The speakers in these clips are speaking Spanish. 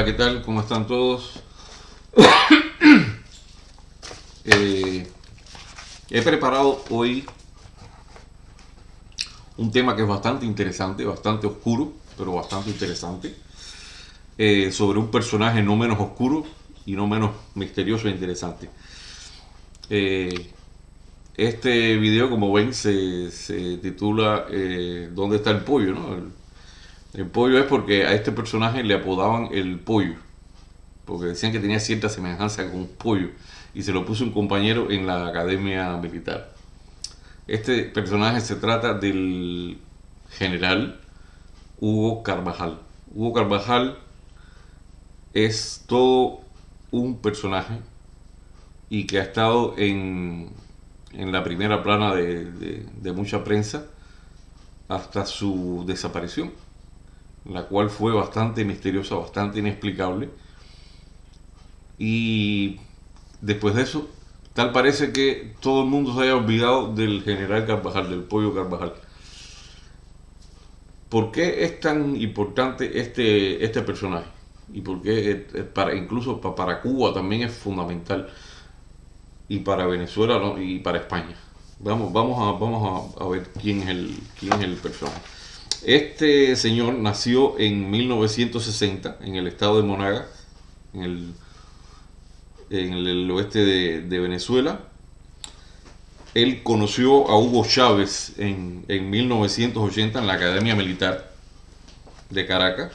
Hola, ¿qué tal? ¿Cómo están todos? He preparado hoy un tema que es bastante interesante, bastante oscuro, pero bastante interesante, sobre un personaje no menos oscuro y no menos misterioso e interesante. Eh, este video, como ven, se titula ¿Dónde está el pollo? ¿No? El pollo es porque a este personaje le apodaban el pollo, porque decían que tenía cierta semejanza con un pollo, y se lo puso un compañero en la academia militar. Este personaje se trata del general Hugo Carvajal. Hugo Carvajal es todo un personaje y que ha estado en la primera plana de mucha prensa hasta su desaparición, la cual fue bastante misteriosa, bastante inexplicable. Y después de eso, tal parece que todo el mundo se haya olvidado del general Carvajal, del pollo Carvajal. ¿Por qué es tan importante este personaje? Y por qué incluso para Cuba también es fundamental, y para Venezuela, ¿no? Y para España. Vamos a ver quién es el personaje. Este señor nació en 1960 en el estado de Monagas, en el oeste de Venezuela. Él conoció a Hugo Chávez en 1980 en la Academia Militar de Caracas,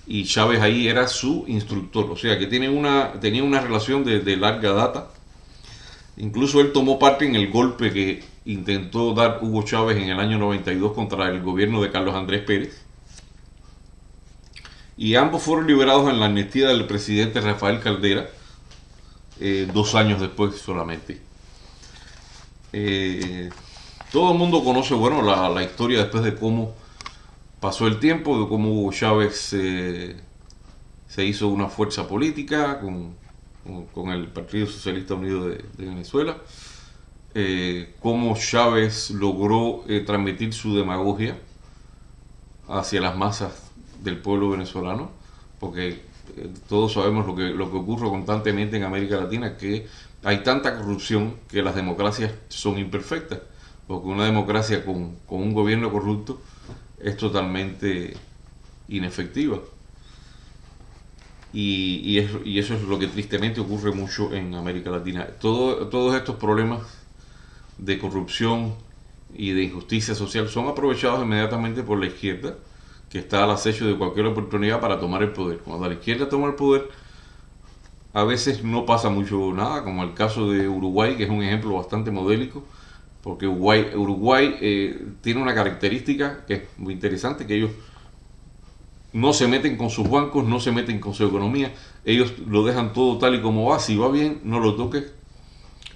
y Chávez ahí era su instructor, o sea que tenía una relación de larga data. Incluso él tomó parte en el golpe que intentó dar Hugo Chávez en el año 92 contra el gobierno de Carlos Andrés Pérez, y ambos fueron liberados en la amnistía del presidente Rafael Caldera, 2 años después solamente. Todo el mundo conoce, bueno, la historia después de cómo pasó el tiempo, de cómo Hugo Chávez se hizo una fuerza política con el Partido Socialista Unido de Venezuela, cómo Chávez logró transmitir su demagogia hacia las masas del pueblo venezolano, porque todos sabemos lo que ocurre constantemente en América Latina, que hay tanta corrupción que las democracias son imperfectas, porque una democracia con un gobierno corrupto es totalmente inefectiva. Y eso es lo que tristemente ocurre mucho en América Latina. Todos estos problemas de corrupción y de injusticia social son aprovechados inmediatamente por la izquierda, que está al acecho de cualquier oportunidad para tomar el poder. Cuando la izquierda toma el poder, a veces no pasa mucho nada, como el caso de Uruguay, que es un ejemplo bastante modélico, porque Uruguay tiene una característica que es muy interesante, que ellos no se meten con sus bancos, no se meten con su economía, ellos lo dejan todo tal y como va. Si va bien, no lo toques,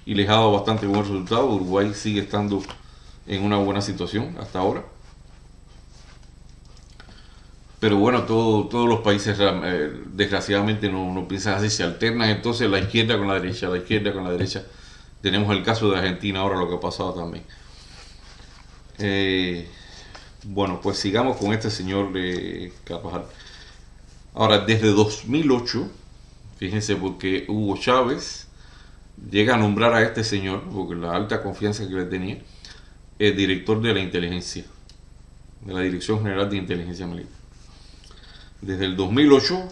y les ha dado bastante buen resultado. Uruguay sigue estando en una buena situación hasta ahora. Pero bueno, todos los países desgraciadamente no piensan así, se alternan entonces la izquierda con la derecha, la izquierda con la derecha. Tenemos el caso de Argentina ahora, lo que ha pasado también. Bueno, pues sigamos con este señor Carvajal. Ahora, desde 2008, fíjense, porque Hugo Chávez llega a nombrar a este señor, porque la alta confianza que le tenía, el director de la inteligencia, de la Dirección General de Inteligencia Militar. Desde el 2008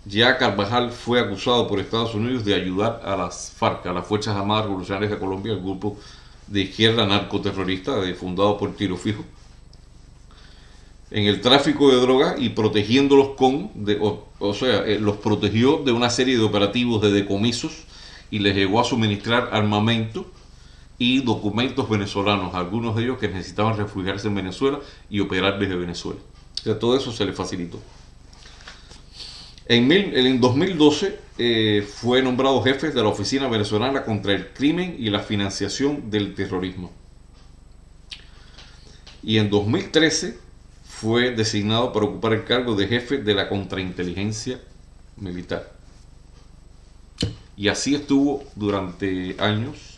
ya Carvajal fue acusado por Estados Unidos de ayudar a las FARC, a las Fuerzas Armadas Revolucionarias de Colombia, el grupo de izquierda narcoterrorista fundado por Tiro Fijo, en el tráfico de drogas, y protegiéndolos los protegió de una serie de operativos de decomisos, y les llegó a suministrar armamento y documentos venezolanos, algunos de ellos que necesitaban refugiarse en Venezuela y operar desde Venezuela. O sea, todo eso se le facilitó. En 2012 fue nombrado jefe de la Oficina Venezolana contra el Crimen y la Financiación del Terrorismo. Y en 2013 fue designado para ocupar el cargo de jefe de la Contrainteligencia Militar. Y así estuvo durante años.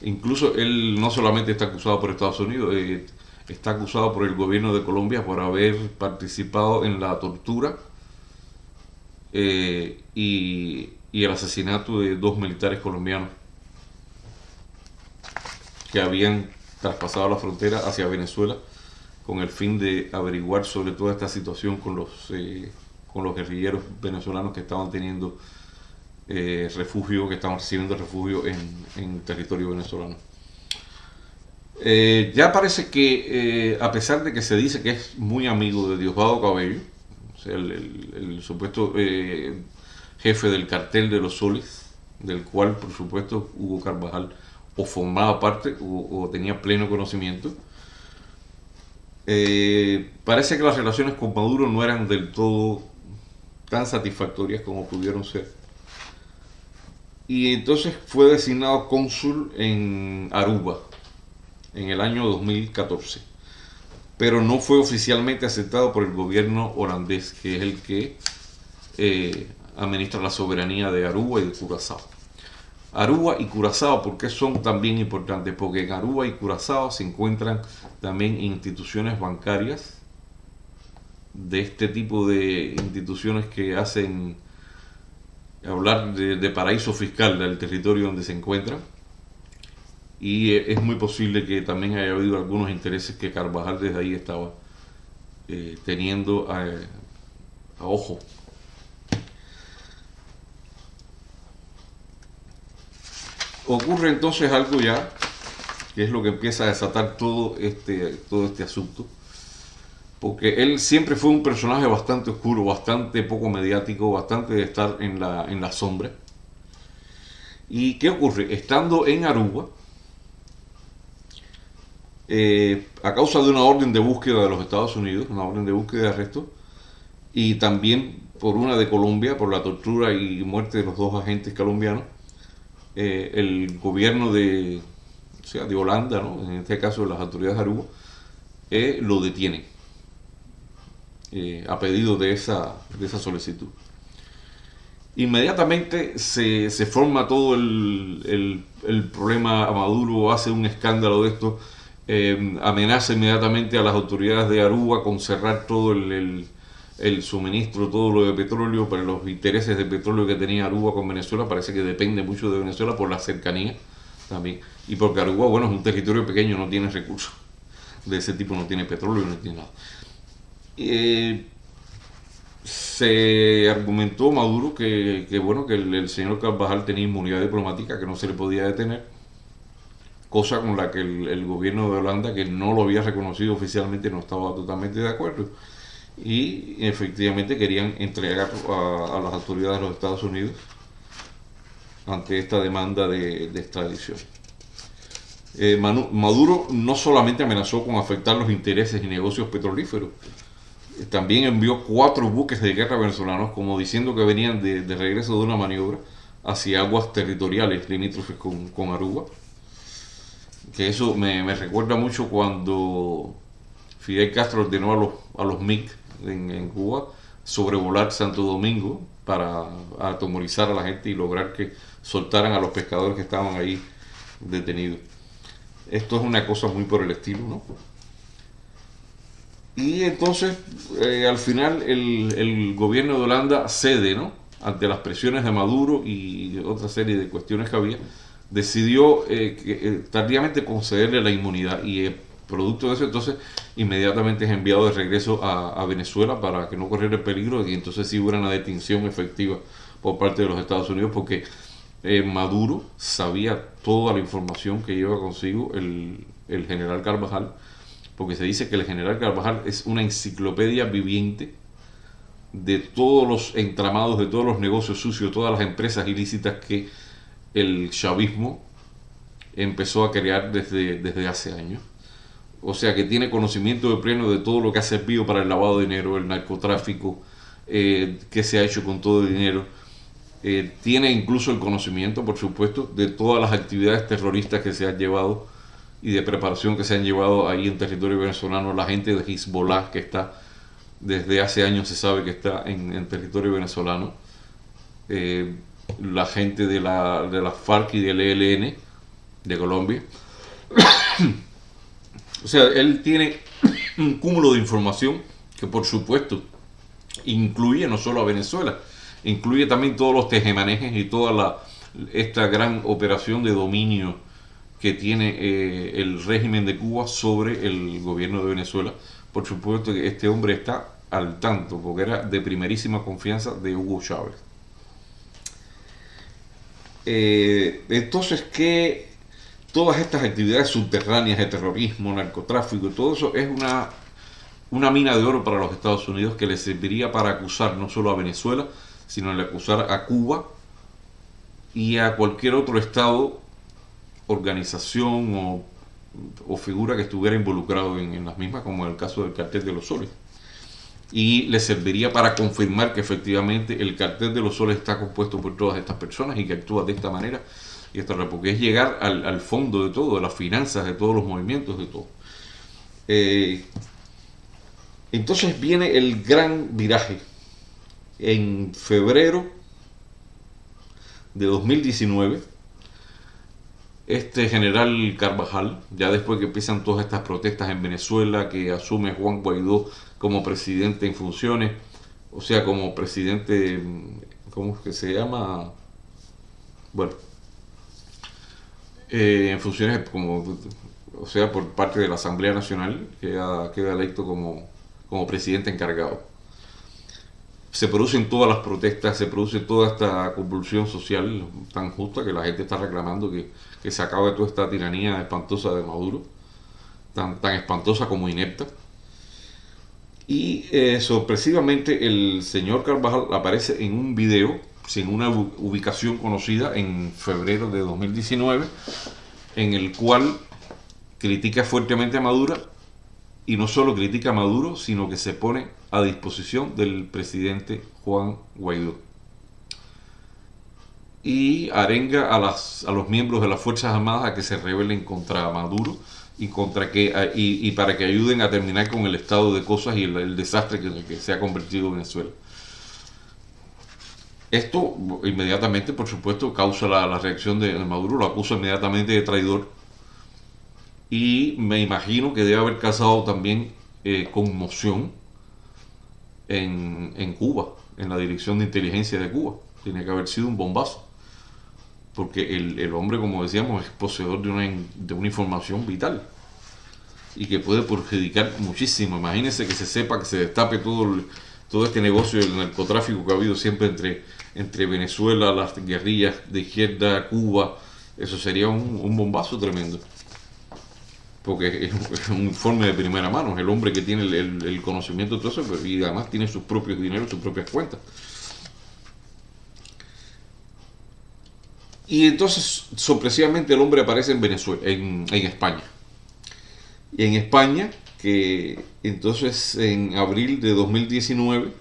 Incluso él no solamente está acusado por Estados Unidos, está acusado por el gobierno de Colombia por haber participado en la tortura y el asesinato de 2 militares colombianos que habían traspasado la frontera hacia Venezuela con el fin de averiguar sobre toda esta situación con los guerrilleros venezolanos que estaban teniendo refugio, que estaban recibiendo refugio en territorio venezolano. Ya parece que, a pesar de que se dice que es muy amigo de Diosdado Cabello, o sea, el supuesto jefe del cartel de los Soles, del cual, por supuesto, Hugo Carvajal o formaba parte o tenía pleno conocimiento, parece que las relaciones con Maduro no eran del todo tan satisfactorias como pudieron ser. Y entonces fue designado cónsul en Aruba en el año 2014, pero no fue oficialmente aceptado por el gobierno holandés, que es el que administra la soberanía de Aruba y de Curazao. Aruba y Curazao, ¿por qué son también importantes? Porque en Aruba y Curazao se encuentran también instituciones bancarias de este tipo de instituciones que hacen hablar de paraíso fiscal del territorio donde se encuentran. Y es muy posible que también haya habido algunos intereses que Carvajal desde ahí estaba teniendo a ojo. Ocurre entonces algo ya, que es lo que empieza a desatar todo este asunto, porque él siempre fue un personaje bastante oscuro, bastante poco mediático, bastante de estar en la sombra. ¿Y qué ocurre? Estando en Aruba, a causa de una orden de búsqueda de los Estados Unidos, una orden de búsqueda de arresto, y también por una de Colombia, por la tortura y muerte de los 2 agentes colombianos, el gobierno de Holanda, ¿no? En este caso las autoridades de Aruba, lo detienen a pedido de esa solicitud. Inmediatamente se forma todo el problema. Maduro hace un escándalo de esto, amenaza inmediatamente a las autoridades de Aruba con cerrar todo el suministro, todo lo de petróleo, para los intereses de petróleo que tenía Aruba con Venezuela. Parece que depende mucho de Venezuela por la cercanía también, y porque Aruba, bueno, es un territorio pequeño, no tiene recursos de ese tipo, no tiene petróleo, no tiene nada. Se argumentó Maduro que bueno, que el señor Carvajal tenía inmunidad diplomática, que no se le podía detener, cosa con la que el gobierno de Holanda, que no lo había reconocido oficialmente, no estaba totalmente de acuerdo, y efectivamente querían entregar a las autoridades de los Estados Unidos ante esta demanda de extradición. Maduro no solamente amenazó con afectar los intereses y negocios petrolíferos, también envió 4 buques de guerra venezolanos, como diciendo que venían de regreso de una maniobra hacia aguas territoriales limítrofes con Aruba. Que eso me recuerda mucho cuando Fidel Castro ordenó a los MiG en Cuba sobrevolar Santo Domingo para atemorizar a la gente y lograr que soltaran a los pescadores que estaban ahí detenidos. Esto es una cosa muy por el estilo, ¿no? Y entonces, al final, el gobierno de Holanda cede, ¿no? Ante las presiones de Maduro y otra serie de cuestiones que había, decidió tardíamente concederle la inmunidad, y producto de eso, entonces, inmediatamente es enviado de regreso a Venezuela para que no corriera el peligro, y entonces sí hubiera una detención efectiva por parte de los Estados Unidos, porque Maduro sabía toda la información que lleva consigo el general Carvajal, porque se dice que el general Carvajal es una enciclopedia viviente de todos los entramados, de todos los negocios sucios, todas las empresas ilícitas que el chavismo empezó a crear desde hace años. O sea que tiene conocimiento de pleno de todo lo que ha servido para el lavado de dinero, el narcotráfico, qué se ha hecho con todo el dinero. Tiene incluso el conocimiento, por supuesto, de todas las actividades terroristas que se han llevado y de preparación que se han llevado ahí en territorio venezolano. La gente de Hezbollah, que está desde hace años, se sabe que está en territorio venezolano. La gente de la FARC y del ELN de Colombia. O sea, él tiene un cúmulo de información que, por supuesto, incluye no solo a Venezuela, incluye también todos los tejemanejes y toda esta gran operación de dominio que tiene el régimen de Cuba sobre el gobierno de Venezuela. Por supuesto que este hombre está al tanto, porque era de primerísima confianza de Hugo Chávez. Entonces, que todas estas actividades subterráneas de terrorismo, narcotráfico, todo eso es una mina de oro para los Estados Unidos, que les serviría para acusar no solo a Venezuela, sino de acusar a Cuba y a cualquier otro estado, organización o figura que estuviera involucrado en las mismas, como en el caso del Cartel de los Soles. Y le serviría para confirmar que efectivamente el Cartel de los Soles está compuesto por todas estas personas y que actúa de esta manera. Y esto, porque es llegar al fondo de todo, de las finanzas, de todos los movimientos, de todo. Entonces viene el gran viraje. En febrero de 2019, este general Carvajal, ya después que empiezan todas estas protestas en Venezuela, que asume Juan Guaidó como presidente en funciones, o sea, como presidente, ¿cómo es que se llama? Bueno, en funciones como, o sea, por parte de la Asamblea Nacional, queda electo como presidente encargado. Se producen todas las protestas, se produce toda esta convulsión social tan justa que la gente está reclamando que se acabe toda esta tiranía espantosa de Maduro, tan espantosa como inepta. Y sorpresivamente el señor Carvajal aparece en un video sin una ubicación conocida en febrero de 2019, en el cual critica fuertemente a Maduro, y no solo critica a Maduro, sino que se pone a disposición del presidente Juan Guaidó. Y arenga a los miembros de las Fuerzas Armadas a que se rebelen contra Maduro y para que ayuden a terminar con el estado de cosas y el desastre que se ha convertido Venezuela. Esto inmediatamente, por supuesto, causa la reacción de Maduro, lo acusa inmediatamente de traidor. Y me imagino que debe haber causado también conmoción en Cuba, en la Dirección de Inteligencia de Cuba. Tiene que haber sido un bombazo, porque el hombre, como decíamos, es poseedor de una información vital y que puede perjudicar muchísimo. Imagínense que se sepa, que se destape todo este negocio del narcotráfico que ha habido siempre entre Venezuela, las guerrillas de izquierda, Cuba. Eso sería un bombazo tremendo, porque es un informe de primera mano, es el hombre que tiene el conocimiento de todo eso, y además tiene sus propios dineros, sus propias cuentas. Y entonces, sorpresivamente, el hombre aparece en Venezuela, en España. Y en España, que entonces en abril de 2019,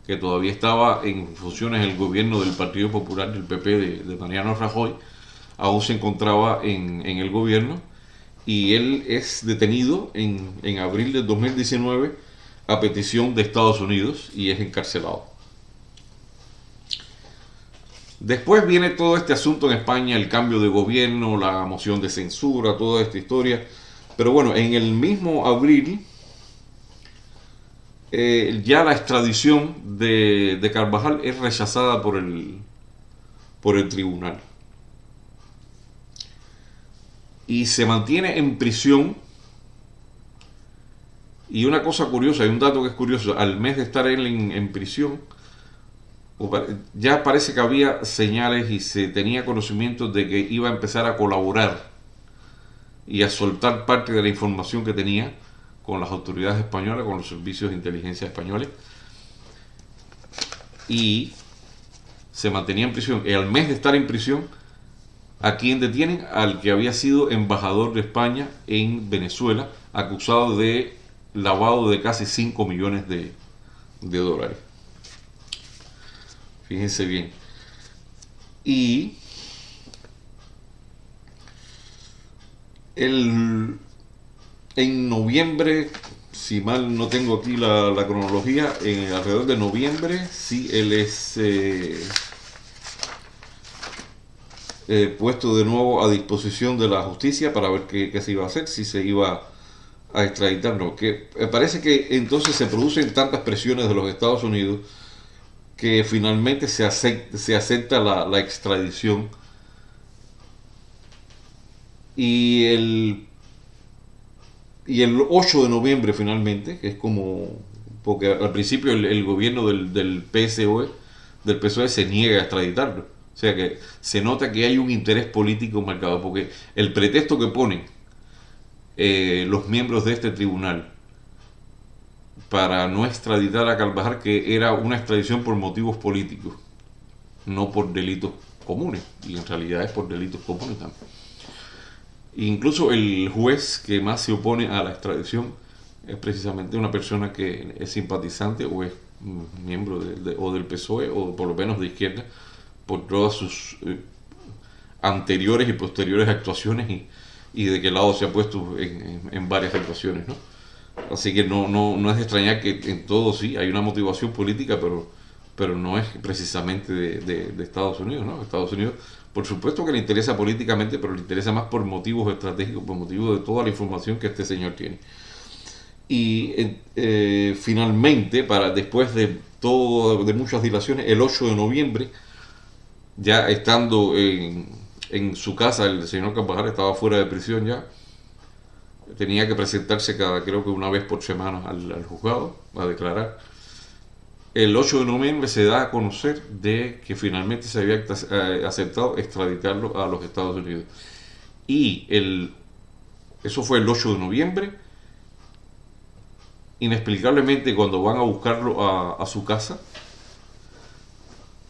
que todavía estaba en funciones el gobierno del Partido Popular, del PP de Mariano Rajoy, aún se encontraba en el gobierno, y él es detenido en abril del 2019 a petición de Estados Unidos y es encarcelado. Después viene todo este asunto en España, el cambio de gobierno, la moción de censura, toda esta historia. Pero bueno, en el mismo abril, ya la extradición de Carvajal es rechazada por el tribunal. Y se mantiene en prisión. Y una cosa curiosa, hay un dato que es curioso, al mes de estar él en prisión, ya parece que había señales y se tenía conocimiento de que iba a empezar a colaborar y a soltar parte de la información que tenía con las autoridades españolas, con los servicios de inteligencia españoles, y se mantenía en prisión. Y al mes de estar en prisión, ¿a quién detienen? Al que había sido embajador de España en Venezuela, acusado de lavado de casi 5 millones de dólares. Fíjense bien. Y en noviembre, si mal no tengo aquí la cronología, alrededor de noviembre, sí, él es puesto de nuevo a disposición de la justicia para ver qué se iba a hacer, si se iba a extraditar, no. Que parece que entonces se producen tantas presiones de los Estados Unidos que finalmente se acepta la extradición. Y el 8 de noviembre finalmente, que es como, porque al principio el gobierno del PSOE, del PSOE se niega a extraditarlo. O sea que se nota que hay un interés político marcado, porque el pretexto que ponen los miembros de este tribunal para no extraditar a Carvajal, que era una extradición por motivos políticos, no por delitos comunes, y en realidad es por delitos comunes también. Incluso el juez que más se opone a la extradición es precisamente una persona que es simpatizante o es miembro o del PSOE o por lo menos de izquierda, por todas sus anteriores y posteriores actuaciones y de qué lado se ha puesto en varias actuaciones, ¿no? Así que no es de extrañar que en todo sí hay una motivación política, pero no es precisamente de Estados Unidos, ¿no? Estados Unidos, por supuesto que le interesa políticamente, pero le interesa más por motivos estratégicos, por motivos de toda la información que este señor tiene. Y finalmente, después de muchas dilaciones, el 8 de noviembre, ya estando en su casa, el señor Carvajal estaba fuera de prisión ya, tenía que presentarse creo que una vez por semana al juzgado a declarar. El 8 de noviembre se da a conocer de que finalmente se había aceptado extraditarlo a los Estados Unidos. Y eso fue el 8 de noviembre. Inexplicablemente, cuando van a buscarlo a su casa,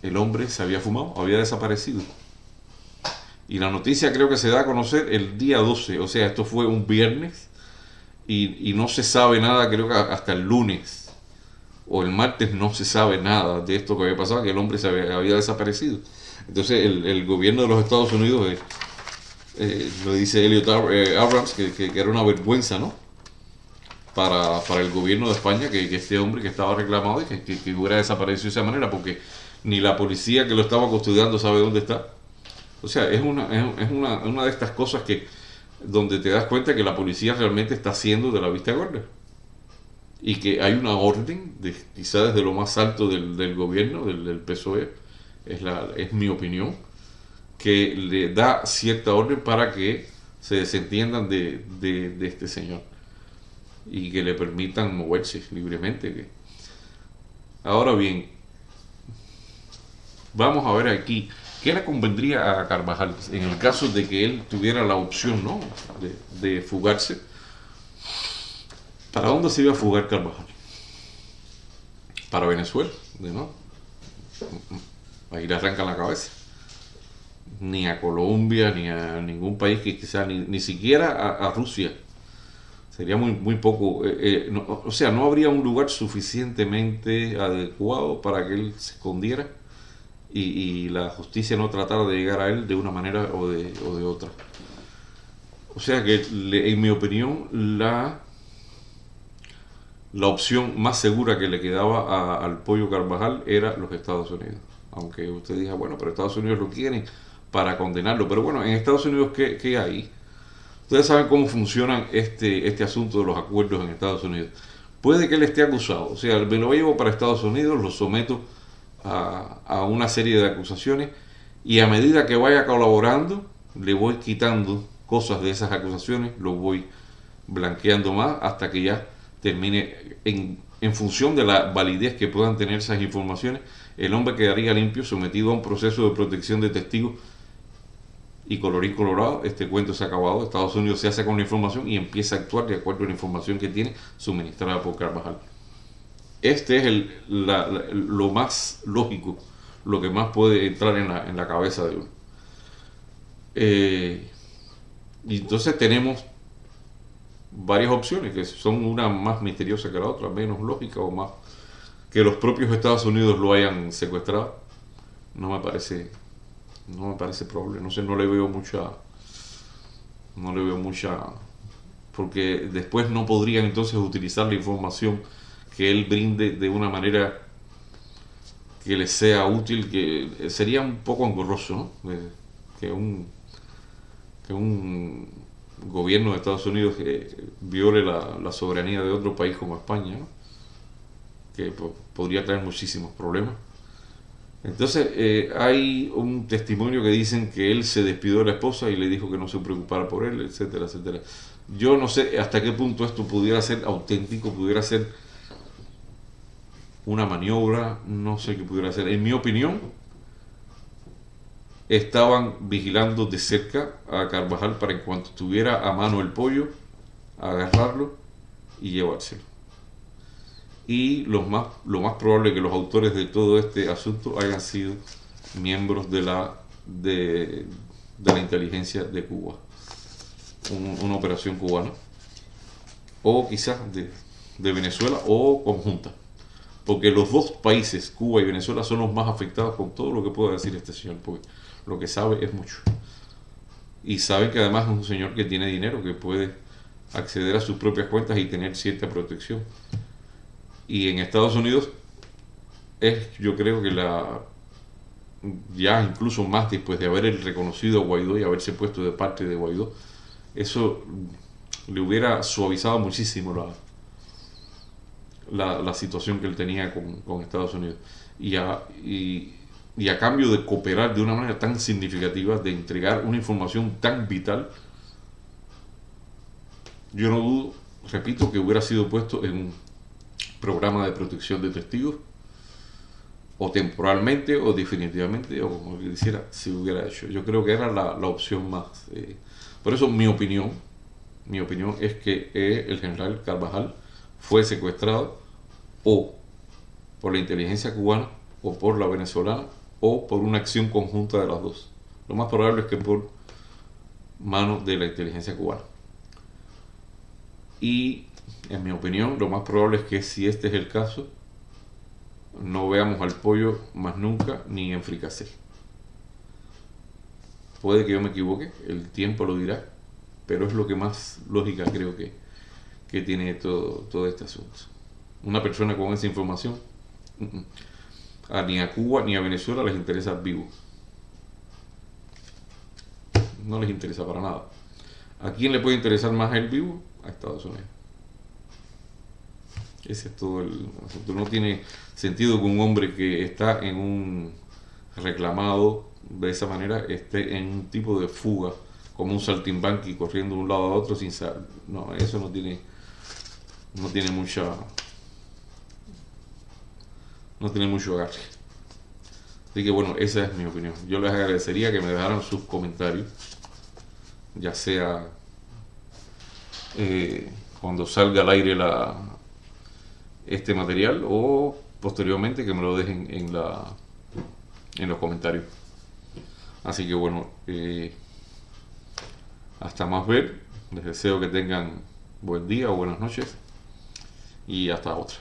el hombre se había fumado, había desaparecido. Y la noticia creo que se da a conocer el día 12, o sea, esto fue un viernes y no se sabe nada, creo que hasta el lunes o el martes no se sabe nada de esto que había pasado, que el hombre había desaparecido. Entonces el gobierno de los Estados Unidos lo dice Elliot Abrams, que era una vergüenza, ¿no? Para el gobierno de España que este hombre que estaba reclamado y que hubiera desaparecido de esa manera, porque ni la policía que lo estaba custodiando sabe dónde está. O sea, es una de estas cosas donde te das cuenta que la policía realmente está haciendo de la vista gorda. Y que hay una orden, quizá desde lo más alto del gobierno, del PSOE, es mi opinión, que le da cierta orden para que se desentiendan de este señor y que le permitan moverse libremente. Ahora bien, vamos a ver aquí qué le convendría a Carvajal en el caso de que él tuviera la opción, ¿no?, de fugarse. ¿Para dónde se iba a fugar Carvajal? Para Venezuela, ¿no? Ahí le arrancan la cabeza. Ni a Colombia, ni a ningún país que quizá, ni siquiera a Rusia. Sería muy poco. O sea, no habría un lugar suficientemente adecuado para que él se escondiera y la justicia no tratara de llegar a él de una manera o de otra. O sea que, en mi opinión, la opción más segura que le quedaba al pollo Carvajal era los Estados Unidos. Aunque usted diga, bueno, pero Estados Unidos lo quieren para condenarlo. Pero bueno, en Estados Unidos, ¿qué hay? Ustedes saben cómo funcionan este asunto de los acuerdos en Estados Unidos. Puede que él esté acusado, o sea, me lo llevo para Estados Unidos, lo someto a una serie de acusaciones y a medida que vaya colaborando, le voy quitando cosas de esas acusaciones, lo voy blanqueando más hasta que ya termine, en función de la validez que puedan tener esas informaciones, el hombre quedaría limpio, sometido a un proceso de protección de testigos y colorín colorado, este cuento se ha acabado. Estados Unidos se hace con la información y empieza a actuar de acuerdo a la información que tiene suministrada por Carvajal. Este es lo más lógico, lo que más puede entrar en la cabeza de uno. Y entonces tenemos varias opciones que son una más misteriosa que la otra, menos lógica o más que los propios Estados Unidos lo hayan secuestrado. No me parece probable. No sé, no le veo mucha, porque después no podrían entonces utilizar la información que él brinde de una manera que les sea útil, que sería un poco engorroso, ¿no? Que un gobierno de Estados Unidos viole la soberanía de otro país como España, ¿no? Que podría traer muchísimos problemas. Entonces, hay un testimonio que dicen que él se despidió de la esposa y le dijo que no se preocupara por él, etcétera, etcétera. Yo no sé hasta qué punto esto pudiera ser auténtico, pudiera ser una maniobra, no sé qué pudiera ser. En mi opinión, estaban vigilando de cerca a Carvajal para en cuanto tuviera a mano el pollo, agarrarlo y llevárselo. Y lo más probable es que los autores de todo este asunto hayan sido miembros de la inteligencia de Cuba, una operación cubana, o quizás de Venezuela, o conjunta, porque los dos países, Cuba y Venezuela, son los más afectados con todo lo que pueda decir este señor, porque lo que sabe es mucho. Y saben que además es un señor que tiene dinero, que puede acceder a sus propias cuentas y tener cierta protección. Y en Estados Unidos yo creo que ya incluso más después de haber reconocido a Guaidó y haberse puesto de parte de Guaidó, eso le hubiera suavizado muchísimo la situación que él tenía con Estados Unidos. Y a cambio de cooperar de una manera tan significativa, de entregar una información tan vital, yo no dudo, repito, que hubiera sido puesto en un programa de protección de testigos, o temporalmente o definitivamente, o como quisiera, si hubiera hecho. Yo creo que era la opción más. Por eso mi opinión es que el general Carvajal fue secuestrado o por la inteligencia cubana, o por la venezolana, o por una acción conjunta de las dos. Lo más probable es que por manos de la inteligencia cubana. Y en mi opinión, lo más probable es que si este es el caso, no veamos al pollo más nunca ni en fricasé. Puede que yo me equivoque, el tiempo lo dirá, pero es lo que más lógica creo que tiene todo este asunto. Una persona con esa información, ni a Cuba ni a Venezuela les interesa vivo. No les interesa para nada. ¿A quién le puede interesar más el vivo? A Estados Unidos. Ese es todo el asunto. No tiene sentido que un hombre que está en un reclamado de esa manera esté en un tipo de fuga, como un saltimbanqui corriendo de un lado a otro sin saber. No, eso no tiene mucho agarre. Así que bueno, esa es mi opinión. Yo les agradecería que me dejaran sus comentarios, ya sea cuando salga al aire este material, o posteriormente que me lo dejen en los comentarios. Así que bueno, hasta más ver. Les deseo que tengan buen día o buenas noches, y hasta otra.